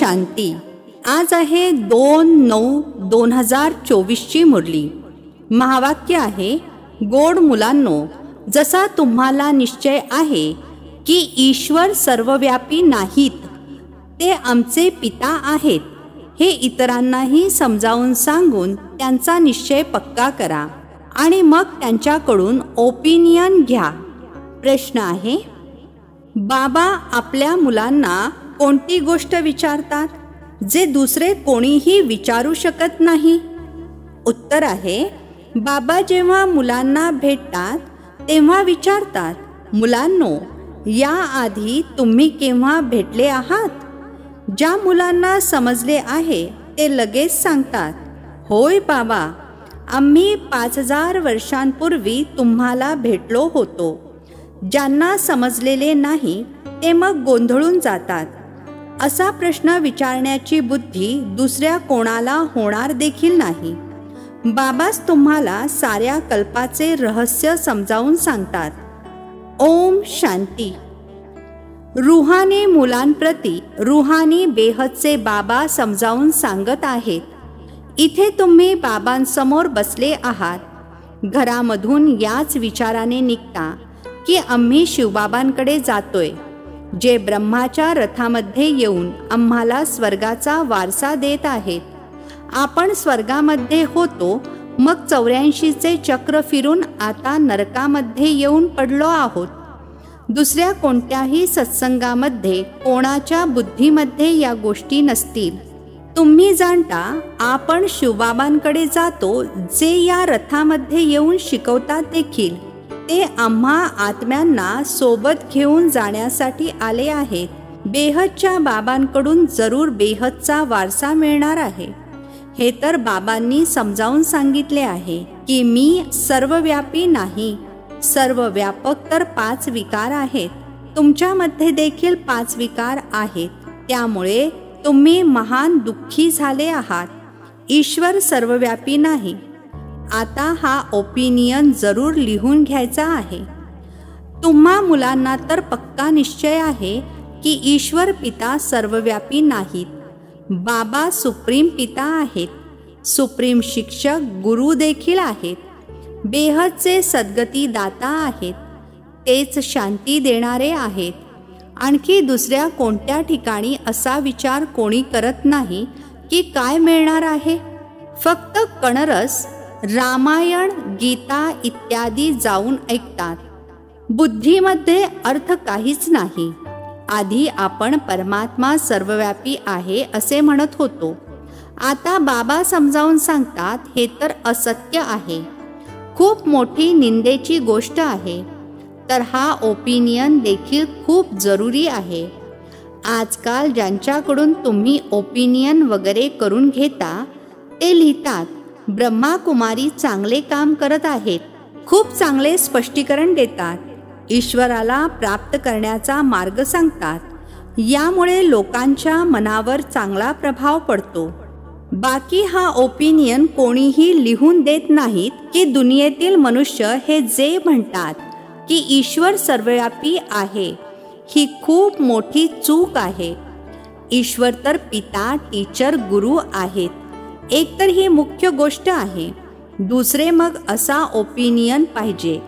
शांती. आज आहे 2/9/2024ची मुरली. महावाक्य आहे, गोड मुलांनो, जसा तुम्हाला निश्चय आहे की ईश्वर सर्वव्यापी नाहीत, ते आमचे पिता आहेत, हे इतरांनाही समजावून सांगून त्यांचा निश्चय पक्का करा आणि मग त्यांच्याकडून ओपिनियन घ्या. प्रश्न आहे, बाबा आपल्या मुलांना कोणती गोष्ट विचारतात जे दुसरे कोणीही विचारू शकत नाही? उत्तर आहे, बाबा जेव्हा मुलांना भेटतात तेव्हा विचारतात, मुलांनो, याआधी तुम्ही केव्हा भेटले आहात? ज्या मुलांना समजले आहे ते लगेच सांगतात, होय बाबा, आम्ही 5000 वर्षांपूर्वी तुम्हाला भेटलो होतो. ज्यांना समजलेले नाही ते मग गोंधळून जातात. असा प्रश्न विचारण्याची बुद्धी दुसऱ्या कोणाला होणार देखील नाही. बाबाच तुम्हाला साऱ्या कल्पाचे रहस्य समजावून सांगतात. ओम शांती. रुहानी मुलांप्रती रुहानी बेहदचे बाबा समजावून सांगत आहेत. इथे तुम्ही बाबांसमोर बसले आहात. घरामधून याच विचाराने निघता की आम्ही शिवबाबांकडे जातोय, जे ब्रह्माच्या रथामध्ये येऊन आम्हाला स्वर्गाचा वारसा देत आहेत. आपण स्वर्गामध्ये होतो, मग 84चे चक्र फिरून आता नरकामध्ये येऊन पडलो आहोत. दुसऱ्या कोणत्याही सत्संगामध्ये कोणाच्या बुद्धीमध्ये या गोष्टी नसतील. तुम्ही जाणता आपण शिवबाबांकडे जातो, जे या रथामध्ये येऊन शिकवतात देखील. ते आम्हा आत्म्यांना सोबत घेऊन जाण्यासाठी आले आहेत. बेहदच्या बाबांकडून जरूर बेहदचा वारसा मिळणार आहे. हे तर बाबांनी समजावून सांगितले आहे की मी सर्वव्यापी नाही. सर्वव्यापक तर 5 विकार आहेत. तुमच्यामध्ये देखील 5 विकार आहेत. त्यामुळे तुम्ही महान दुःखी झाले आहात. ईश्वर सर्वव्यापी नाही. आता हा ओपिनियन जरूर लिहून घ्यायचा आहे. तुम्हा मुलांना तर पक्का निश्चय आहे की ईश्वर पिता सर्वव्यापी नाहीत. बाबा सुप्रीम पिता आहेत. सुप्रीम शिक्षक गुरु देखील आहेत. बेहदचे सद्गती दाता आहेत. तेच शांती देणारे आहेत. आणखी दुसऱ्या कोणत्या ठिकाणी असा विचार कोणी करत नाही की काय मिळणार आहे. फक्त कणरस, रामायण, गीता इत्यादी जाऊन ऐकतात. बुद्धीमध्ये अर्थ काहीच नाही. आधी आपण परमात्मा सर्वव्यापी आहे असे म्हणत होतो. आता बाबा समजावून सांगतात, हे तर असत्य आहे. खूप मोठी निंदेची गोष्ट आहे. तर हा ओपिनियन देखील खूप जरुरी आहे. आजकाल ज्यांच्याकडून तुम्ही ओपिनियन वगैरे करून घेता ते लिहितात, ब्रह्माकुमारी चांगले काम करत आहेत, खूप चांगले स्पष्टीकरण देतात, ईश्वराला प्राप्त करण्याचा मार्ग सांगतात. यामुळे लोकांच्या मनावर चांगला प्रभाव पडतो. बाकी हा ओपिनियन कोणीही लिहून देत नाहीत की दुनियेतील मनुष्य हे जे म्हणतात की ईश्वर सर्वव्यापी आहे, ही खूप मोठी चूक आहे. ईश्वर तर पिता, टीचर, गुरु आहेत. एक तर ही मुख्य गोष्ट आहे. दुसरे मग असा ओपिनियन पाहिजे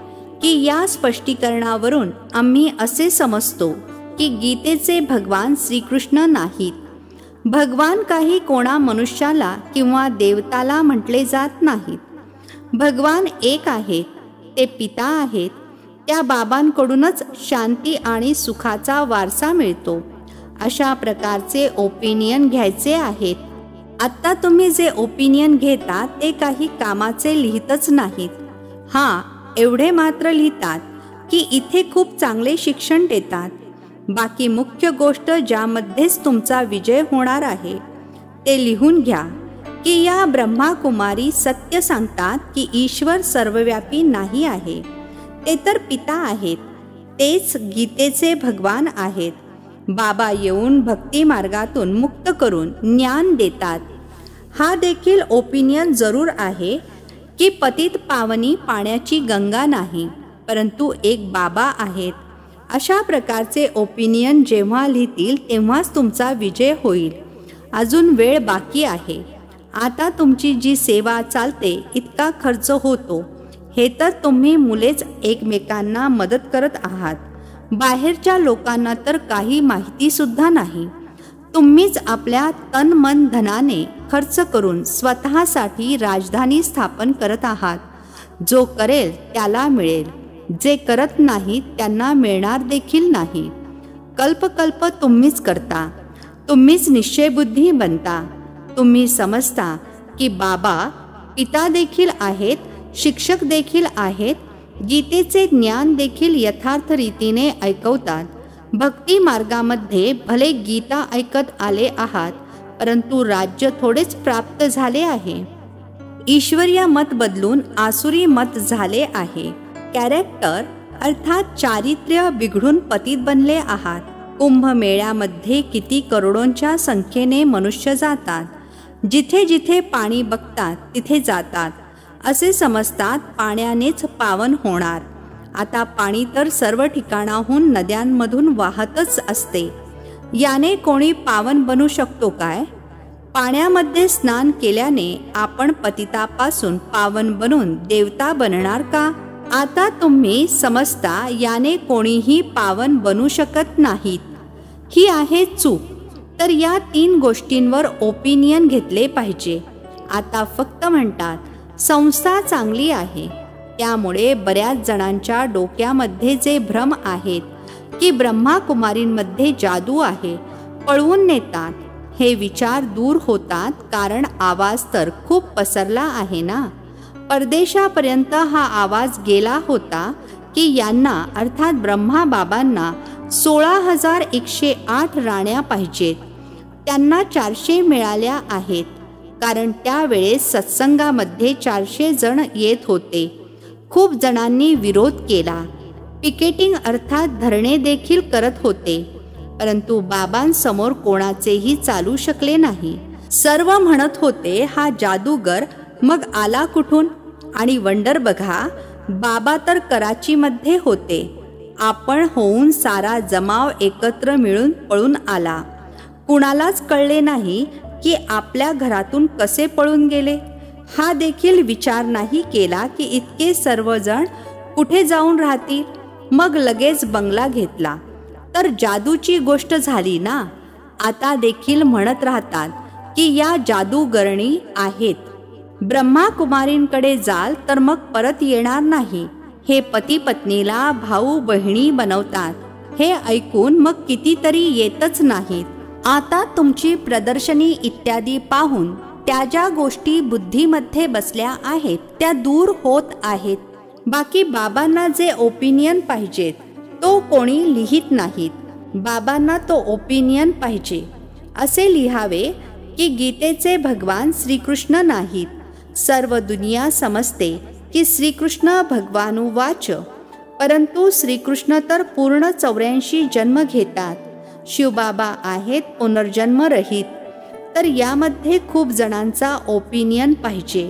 की या स्पष्टीकरणावरून आम्ही असे समजतो की गीतेचे भगवान श्रीकृष्ण नाहीत. भगवान काही कोणा मनुष्याला किंवा देवताला म्हटले जात नाहीत. भगवान एक आहेत. ते पिता आहेत. त्या बाबांकडूनच शांती आणि सुखाचा वारसा मिळतो. अशा प्रकारचे ओपिनियन घ्यायचे आहेत. आत्ता तुम्ही जे ओपिनियन घेता ते काही कामाचे लिहितच नाहीत. हां, एवढे मात्र लिहितात की इथे खूप चांगले शिक्षण देतात. बाकी मुख्य गोष्ट ज्यामध्येच तुमचा विजय होणार आहे ते लिहून घ्या की या ब्रह्माकुमारी सत्य सांगतात की ईश्वर सर्वव्यापी नाही आहे. ते तर पिता आहेत. तेच गीतेचे भगवान आहेत. बाबा येऊन भक्ती मार्गातून मुक्त करून ज्ञान देतात. हा देखील ओपिनियन जरूर आहे की पतित पावनी पाण्याची गंगा नाही, परंतु एक बाबा आहेत. अशा प्रकारचे ओपिनियन जेव्हा लिहितील तेव्हाच तुमचा विजय होईल. अजून वेळ बाकी आहे. आता तुमची जी सेवा चालते इतका खर्च होतो, हे तर तुम्ही मुलेच एकमेकांना मदत करत आहात. बाहेरच्या लोकांना तर काही माहितीसुद्धा नाही. तुम्हीच आपल्या तन मन धनाने खर्च करून स्वतःसाठी राजधानी स्थापन करत आहात. जो करेल त्याला मिळेल, जे करत नाहीत त्यांना मिळणार देखील नाही. कल्पकल्प तुम्हीच करता, तुम्हीच निश्चयबुद्धी बनता. तुम्ही समजता की बाबा पिता देखील आहेत, शिक्षक देखील आहेत, गीतेचे ज्ञान देखील यथार्थ रीतीने ऐकवतात. भक्ती मार्गामध्ये भले गीता ऐकत आले आहात, परंतु राज्य थोडेच प्राप्त झाले आहे. ईश्वरीय मत बदलून आसुरी मत झाले आहे. कॅरेक्टर अर्थात चारित्र्य बिघडून पतित बनले आहात. कुंभमेळ्यामध्ये किती करोडोंच्या संख्येने मनुष्य जातात. जिथे जिथे पाणी बघतात तिथे जातात. असे समजतात पाण्यानेच पावन होणार. आता पाणी तर सर्व ठिकाणाहून नद्यांमधून वाहतच असते. याने कोणी पावन बनू शकतो काय? पाण्यामध्ये स्नान केल्याने आपण पतितापासून पावन बनून देवता बनणार का? आता तुम्ही समजता याने कोणीही पावन बनू शकत नाहीत. ही आहे चूक. तर या 3 गोष्टींवर ओपिनियन घेतले पाहिजे. आता फक्त म्हणतात संस्था चांगली आहे. त्यामुळे बऱ्याच जणांच्या डोक्यामध्ये जे भ्रम आहेत की ब्रह्माकुमारींमध्ये जादू आहे, पळवून नेतात. हे विचार दूर होतात, कारण आवाज तर खूप पसरला आहे ना. परदेशापर्यंत हा आवाज गेला होता की यांना अर्थात ब्रह्मा बाबांना 16,108 राण्या पाहिजेत. त्यांना 400 मिळाल्या आहेत, कारण त्यावेळेस सत्संगामध्ये 400 जण येत होते. खूप जणांनी विरोध केला. पिकेटिंग अर्थात धरणे देखील करत होते, परंतु बाबांसमोर कोणाचेही चालू शकले नाही. सर्व म्हणत होते हा जादूगर मग आला कुठून? आणि वंडर बघा, बाबा तर कराचीमध्ये होते. आपण होऊन सारा जमाव एकत्र मिळून पळून आला. कुणालाच कळले नाही की आपल्या घरातून कसे पळून गेले. हा देखील विचार नाही केला की इतके सर्वजण कुठे जाऊन राहतील. मग लगेच बंगला घेतला. तर जादूची गोष्ट झाली ना. आता देखील म्हणत राहतात की या जादूगरणी आहेत. ब्रह्माकुमारींकडे जाल तर मग परत येणार नाही. हे पती पत्नीला भाऊ बहिणी बनवतात. हे ऐकून मग कितीतरी येतच नाहीत. आता तुमची प्रदर्शनी इत्यादी पाहून त्या ज्या गोष्टी बुद्धीमध्ये बसल्या आहेत त्या दूर होत आहेत. बाकी बाबांना जे ओपिनियन पाहिजेत तो कोणी लिहित नाहीत. बाबांना तो ओपिनियन पाहिजे. असे लिहावे की गीतेचे भगवान श्रीकृष्ण नाहीत. सर्व दुनिया समजते की श्रीकृष्ण भगवानुवाच, परंतु श्रीकृष्ण तर पूर्ण 84 जन्म घेतात. शिवबाबा आहेत पुनर्जन्म रहित. तर यामध्ये खूप जणांचा ओपिनियन पाहिजे.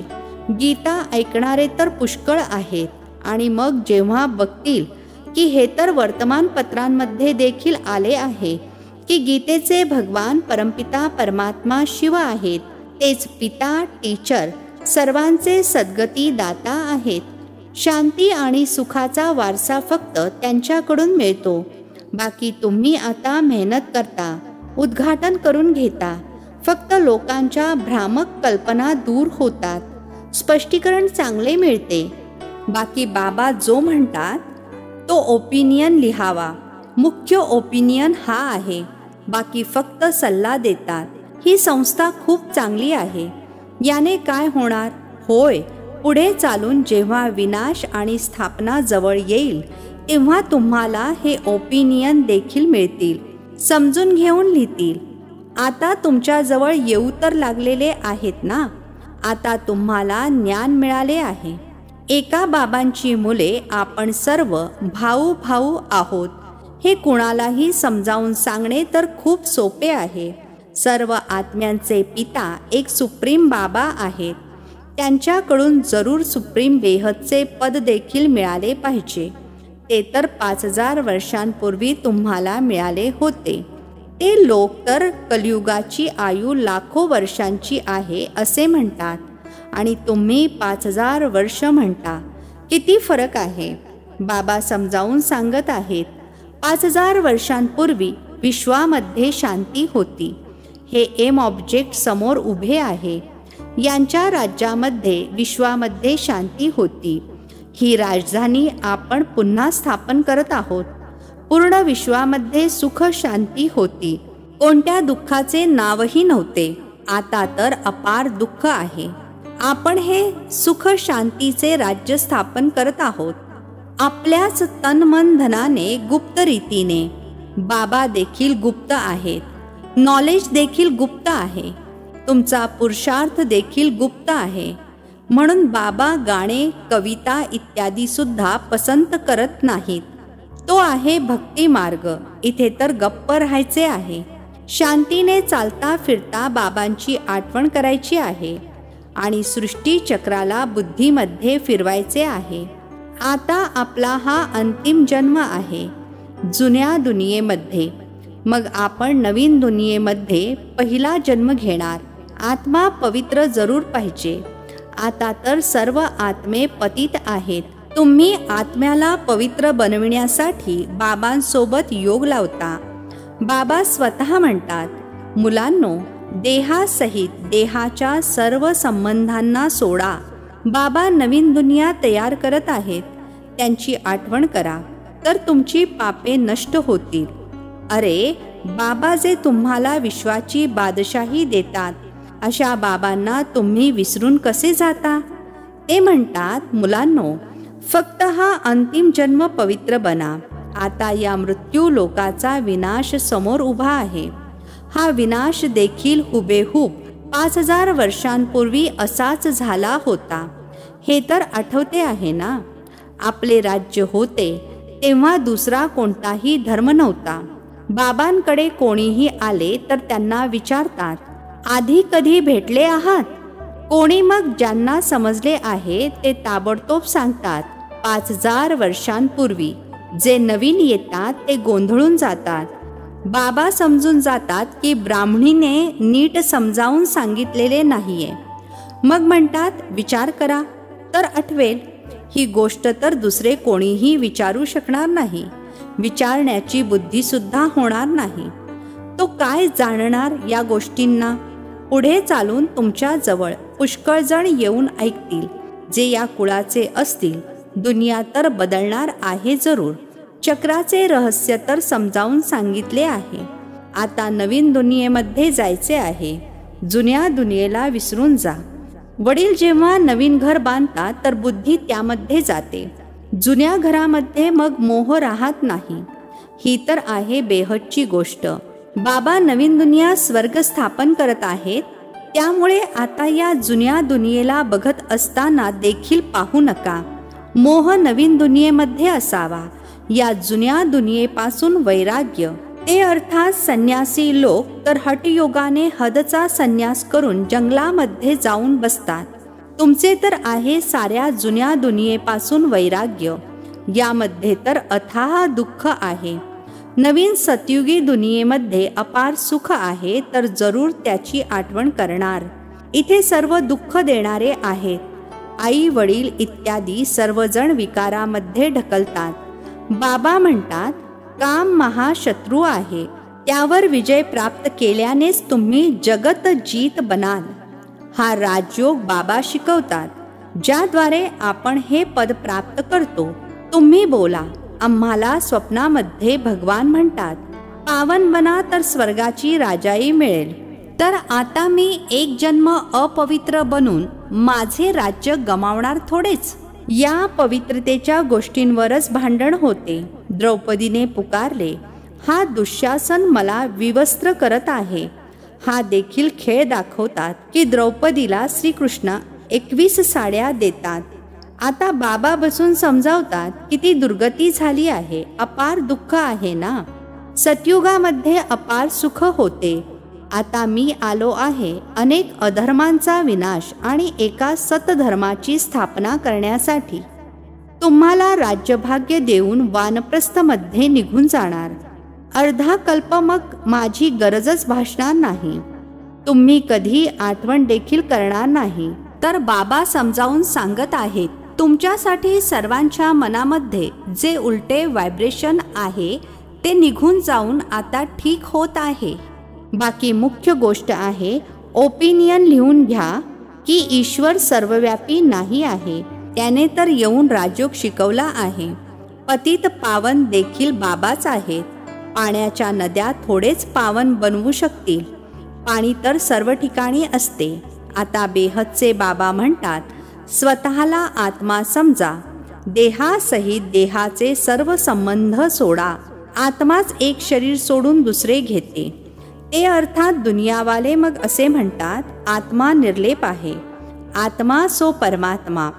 गीता ऐकणारे तर पुष्कळ आहेत. आणि मग जेव्हा बघतील की हे तर वर्तमानपत्रांमध्ये देखील आले आहे की गीतेचे भगवान परमपिता परमात्मा शिव आहेत, तेच पिता टीचर सर्वांचे सद्गती दाता आहेत. शांती आणि सुखाचा वारसा फक्त त्यांच्याकडून मिळतो. बाकी तुम्ही आता मेहनत करता, उद्घाटन करून घेता. फक्त लोकांच्या भ्रामक कल्पना दूर होतात. स्पष्टीकरण चांगले मिळते. बाकी बाबा जो म्हणतात तो ओपिनियन लिहावा. मुख्य ओपिनियन हा आहे. बाकी फक्त सल्ला देतात. ही संस्था खूप चांगली आहे. याने काय होणार? होय, पुढे चालून जेव्हा विनाश आणि स्थापना जवळ येईल तेव्हा तुम्हाला हे ओपिनियन देखील मिळतील. समजून घेऊन लिहितील. आता तुमच्याजवळ येऊ तर लागलेले आहेत ना. आता तुम्हाला ज्ञान मिळाले आहे. एका बाबांची मुले आपण सर्व भाऊ भाऊ आहोत. हे कुणालाही समजावून सांगणे तर खूप सोपे आहे. सर्व आत्म्यांचे पिता एक सुप्रीम बाबा आहेत. त्यांच्याकडून जरूर सुप्रीम बेहदचे पद देखील मिळाले पाहिजे. ते तर 5000 वर्षांपूर्वी तुम्हाला मिळाले होते. ते लोक तर कलियुगाची आयु लाखो वर्षांची आहे असे म्हणतात आणि तुम्ही 5000 वर्ष म्हणता. किती फरक आहे. बाबा समजावून सांगत आहेत. 5000 वर्षांपूर्वी विश्वामध्ये शांती होती. हे एम ऑब्जेक्ट समोर उभे आहे. यांच्या राज्यामध्ये विश्वामध्ये शांती होती. ही राजधानी आपण पुन्हा स्थापन करत आहोत. पूर्ण विश्वामध्ये सुख शांती होती. कोणत्या दुःखाचे नावही नव्हते. आता तर अपार दुःख आहे. आपण हे सुख शांतीचे राज्य स्थापन करत आहोत. आपल्याच तन मन धनाने गुप्त रीतीने. बाबा देखील गुप्त आहेत. नॉलेज देखील गुप्त आहे. तुमचा पुरुषार्थ देखील गुप्त आहे. म्हणून बाबा गाणे, कविता इत्यादी सुद्धा पसंत करत नाहीत. तो आहे भक्ती मार्ग. इथे तर गप्प राहायचे आहे. शांतीने चालता फिरता बाबांची आठवण करायची आहे आणि सृष्टी चक्राला बुद्धीमध्ये फिरवायचे आहे. आता आपला हा अंतिम जन्म आहे जुन्या दुनियेमध्ये. मग आपण नवीन दुनियेमध्ये पहिला जन्म घेणार. आत्मा पवित्र जरूर पाहिजे. आता तर सर्व आत्मे पतित आहेत. तुम्ही आत्म्याला पवित्र बनविण्यासाठी बाबांसोबत योग लावता. बाबा स्वतः म्हणतात, मुलांनो, देहासहित देहाच्या सर्व संबंधांना सोडा. बाबा नवीन दुनिया तयार करत आहेत. त्यांची आठवण करा तर तुमची पापे नष्ट होतील. अरे, बाबा जे तुम्हाला विश्वाची बादशाही देतात, अशा बाबांना तुम्ही विसरून कसे जाता? ते म्हणतात, मुलांनो, फक्त हा अंतिम जन्म पवित्र बना. आता या मृत्यू लोकाचा विनाश समोर उभा आहे. हा विनाश देखील हुबेहूब 5000 वर्षांपूर्वी असाच झाला होता. हे तर आठवते आहे ना? आपले राज्य होते तेव्हा दुसरा कोणताही धर्म नव्हता. बाबांकडे कोणीही आले तर त्यांना विचारतात, आधी कधी भेटले आहात? कोणी मग ज्यांना समजले आहे ते ताबडतोब सांगतात, 5000 वर्षांपूर्वी. जे नवीन येतात ते गोंधळून जातात. बाबा समजून जातात की ब्राह्मणीने नीट समजावून सांगितलेले नाहीये. मग म्हणतात, विचार करा तर आठवेल. ही गोष्ट तर दुसरे कोणीही विचारू शकणार नाही. विचारण्याची बुद्धी सुद्धा होणार नाही. तो काय जाणणार या गोष्टींना? पुढे चालून तुमच्या जवळ पुष्कळ जण येऊन ऐकतील जे या कुळाचे असतील. दुनिया तर बदलणार आहे जरूर. चक्राचे रहस्य तर समजावून सांगितले आहे. आता नवीन दुनियेमध्ये जायचे आहे. जुन्या दुनियेला विसरून जा. वडील जेव्हा नवीन घर बांधतात तर बुद्धी त्यामध्ये जाते. जुन्या घरामध्ये मग मोह राहत नाही. ही तर आहे बेहदची गोष्ट. बाबा नवीन दुनिया स्वर्ग स्थापन करत आहेत. त्यामुळे आता या जुन्या दुनियेला बघत असताना देखील पाहू नका. मोह नवीन दुनियेमध्ये असावा. या जुन्या दुनियेपासून वैराग्य. ते अर्थात संन्यासी लोक तर हठयोगाने हदचा संन्यास करून जंगलामध्ये जाऊन बसतात. तुमचे तर आहे साऱ्या जुन्या दुनियेपासून वैराग्य. यामध्ये तर अथाह दुःख आहे. नवीन सतयुगी दुनियेमध्ये अपार सुख आहे तर जरूर त्याची आठवण करणार. इथे सर्व दुःख देणारे आहेत. आई वडील इत्यादी सर्वजण विकारामध्ये ढकलतात. बाबा म्हणतात, काम महाशत्रू आहे. त्यावर विजय प्राप्त केल्यानेच तुम्ही जगत जीत बनाल. हा राजयोग बाबा शिकवतात, ज्याद्वारे आपण हे पद प्राप्त करतो. तुम्ही बोला, आम्हाला स्वप्नामध्ये भगवान म्हणतात, पावन बना तर स्वर्गाची राजाई मिळेल. तर आता मी एक जन्म अपवित्र बनून माझे राज्य गमावणार थोडेच. या पवित्रतेच्या गोष्टींवरच भांडण होते. द्रौपदीने पुकारले, हा दुःशासन मला विवस्त्र करत आहे. हा देखील खेळ दाखवतात की द्रौपदीला श्रीकृष्ण 21 साड्या देतात. आता बाबा बसून समजावतात किती दुर्गती झाली आहे. अपार दुःख आहे ना. सतयुगामध्ये अपार सुख होते. आता मी आलो आहे अनेक अधर्मांचा विनाश आणि एका सतधर्माची स्थापना करण्यासाठी. तुम्हाला राज्यभाग्य देऊन वानप्रस्थमध्ये निघून जाणार. अर्धा कल्प मग माझी गरजच भासणार नाही. तुम्ही कधी आठवण देखील करणार नाही. तर बाबा समजावून सांगत आहेत, तुमच्यासाठी सर्वांच्या मनामध्ये जे उलटे व्हायब्रेशन आहे ते निघून जाऊन आता ठीक होत आहे. बाकी मुख्य गोष्ट आहे, ओपिनियन लिहून घ्या की ईश्वर सर्वव्यापी नाही आहे. त्याने तर येऊन राजयोग शिकवला आहे. पतित पावन देखील बाबाच आहेत. पाण्याच्या नद्या थोडेच पावन बनवू शकतील. पाणी तर सर्व ठिकाणी असते. आता बेहदचे बाबा म्हणतात, स्वतःला आत्मा समजा, देहासहित देहाचे सर्व संबंध सोडा. आत्माच एक शरीर सोडून दुसरे घेते. ते अर्थात दुनियावाले मग असे म्हणतात, आत्मा निर्लेप आहे. आत्मा सो परमात्मा.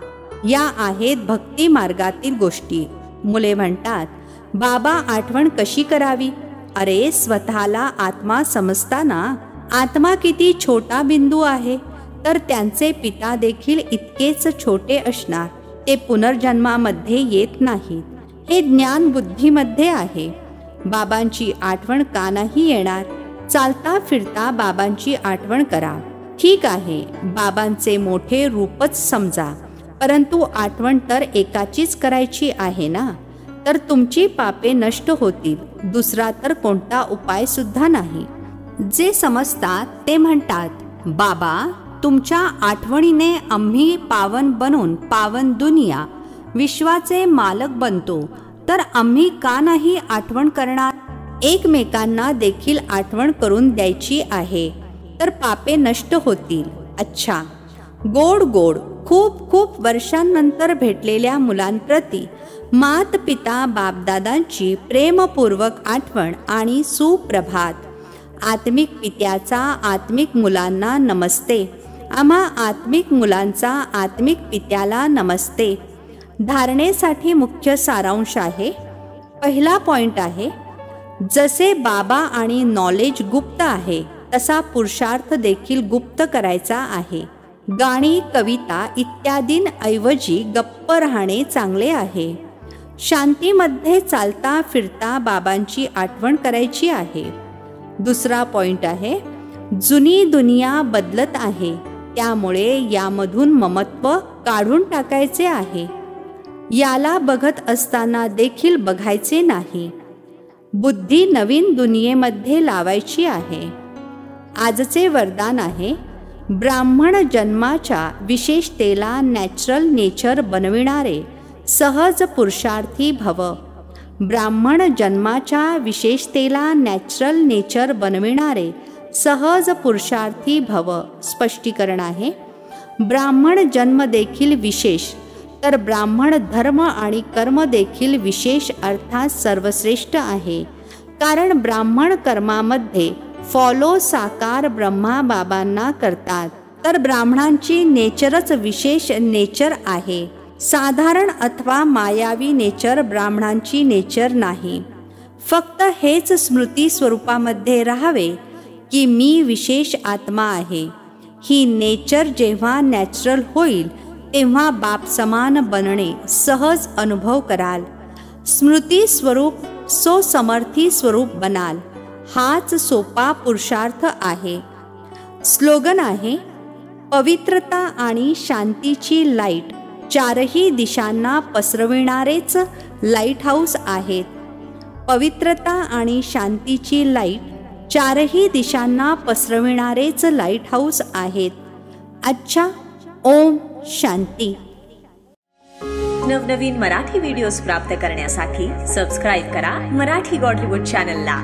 या आहेत भक्ती मार्गातील गोष्टी. मुले म्हणतात, बाबा आठवण कशी करावी? अरे स्वतःला आत्मा समजताना आत्मा किती छोटा बिंदू आहे, तर त्यांचे पिता देखील इतकेच छोटे असणार. ते पुनर्जन्मामध्ये येत नाहीत. हे ज्ञान बुद्धीमध्ये आहे. बाबांची आठवण का नाही येणार? चालता फिरता बाबांची आठवण करा. ठीक आहे, बाबांचे मोठे रूपच समजा, परंतु आठवण तर एकाचीच करायची आहे ना. तर तुमची पापे नष्ट होतील. दुसरा तर कोणता उपाय सुद्धा नाही. जे समजतात ते म्हणतात, बाबा तुमच्या आठवणीने आम्ही पावन बनून पावन दुनिया विश्वाचे मालक बनतो, तर आम्ही का नाही आठवण करणार? एकमेकांना देखील आठवण करून द्यायची आहे, तर पापे नष्ट होतील. अच्छा, गोड गोड खूप खूप वर्षांनंतर भेटलेल्या मुलांप्रती मात पिता बापदादांची प्रेमपूर्वक आठवण आणि सुप्रभात. आत्मिक पित्याचा आत्मिक मुलांना नमस्ते. आम्हा आत्मिक मुलांचा आत्मिक पित्याला नमस्ते. धारणेसाठी मुख्य सारांश आहे. पहिला पॉइंट आहे, जसे बाबा आणि नॉलेज गुप्त आहे, तसा पुरुषार्थ देखील गुप्त करायचा आहे. गाणी, कविता इत्यादींऐवजी गप्प राहणे चांगले आहे. शांतीमध्ये चालता फिरता बाबांची आठवण करायची आहे. दुसरा पॉइंट आहे, जुनी दुनिया बदलत आहे, त्यामुळे यामधून ममत्व काढून टाकायचे आहे. याला बघत असताना देखील बघायचे नाही. बुद्धी नवीन दुनियेमध्ये लावायची आहे. आजचे वरदान आहे, ब्राह्मण जन्माच्या विशेषतेला नॅचरल नेचर बनविणारे सहज पुरुषार्थी भव. ब्राह्मण जन्माच्या विशेषतेला नॅचरल नेचर बनविणारे सहज पुरुषार्थी भव. स्पष्टीकरण आहे, ब्राह्मण जन्म देखील विशेष, तर ब्राह्मण धर्म आणि कर्म देखील विशेष अर्थात सर्वश्रेष्ठ आहे. कारण ब्राह्मण कर्मामध्ये फॉलो साकार ब्रह्मा बाबांना करतात, तर ब्राह्मणांची नेचरच विशेष नेचर आहे. साधारण अथवा मायावी नेचर ब्राह्मणांची नेचर नाही. फक्त हेच स्मृती स्वरूपामध्ये राहावे की मी विशेष आत्मा आहे. ही नेचर जेव्हा नॅचरल होईल तेव्हा बाप समान बनणे सहज अनुभव कराल. स्मृती स्वरूप सो समर्थी स्वरूप बनाल. हाच सोपा पुरुषार्थ आहे. स्लोगन आहे, पवित्रता आणि शांतीची लाईट चारही दिशांना पसरविणारेच लाईट हाऊस आहेत. पवित्रता आणि शांतीची लाईट चारही दिशांना पसरविणारेच लाईट हाऊस आहेत. अच्छा, ओम शांती. नवनवीन मराठी व्हिडिओज प्राप्त करण्यासाठी सबस्क्राईब करा मराठी गॉड रिपोर्ट चॅनलला.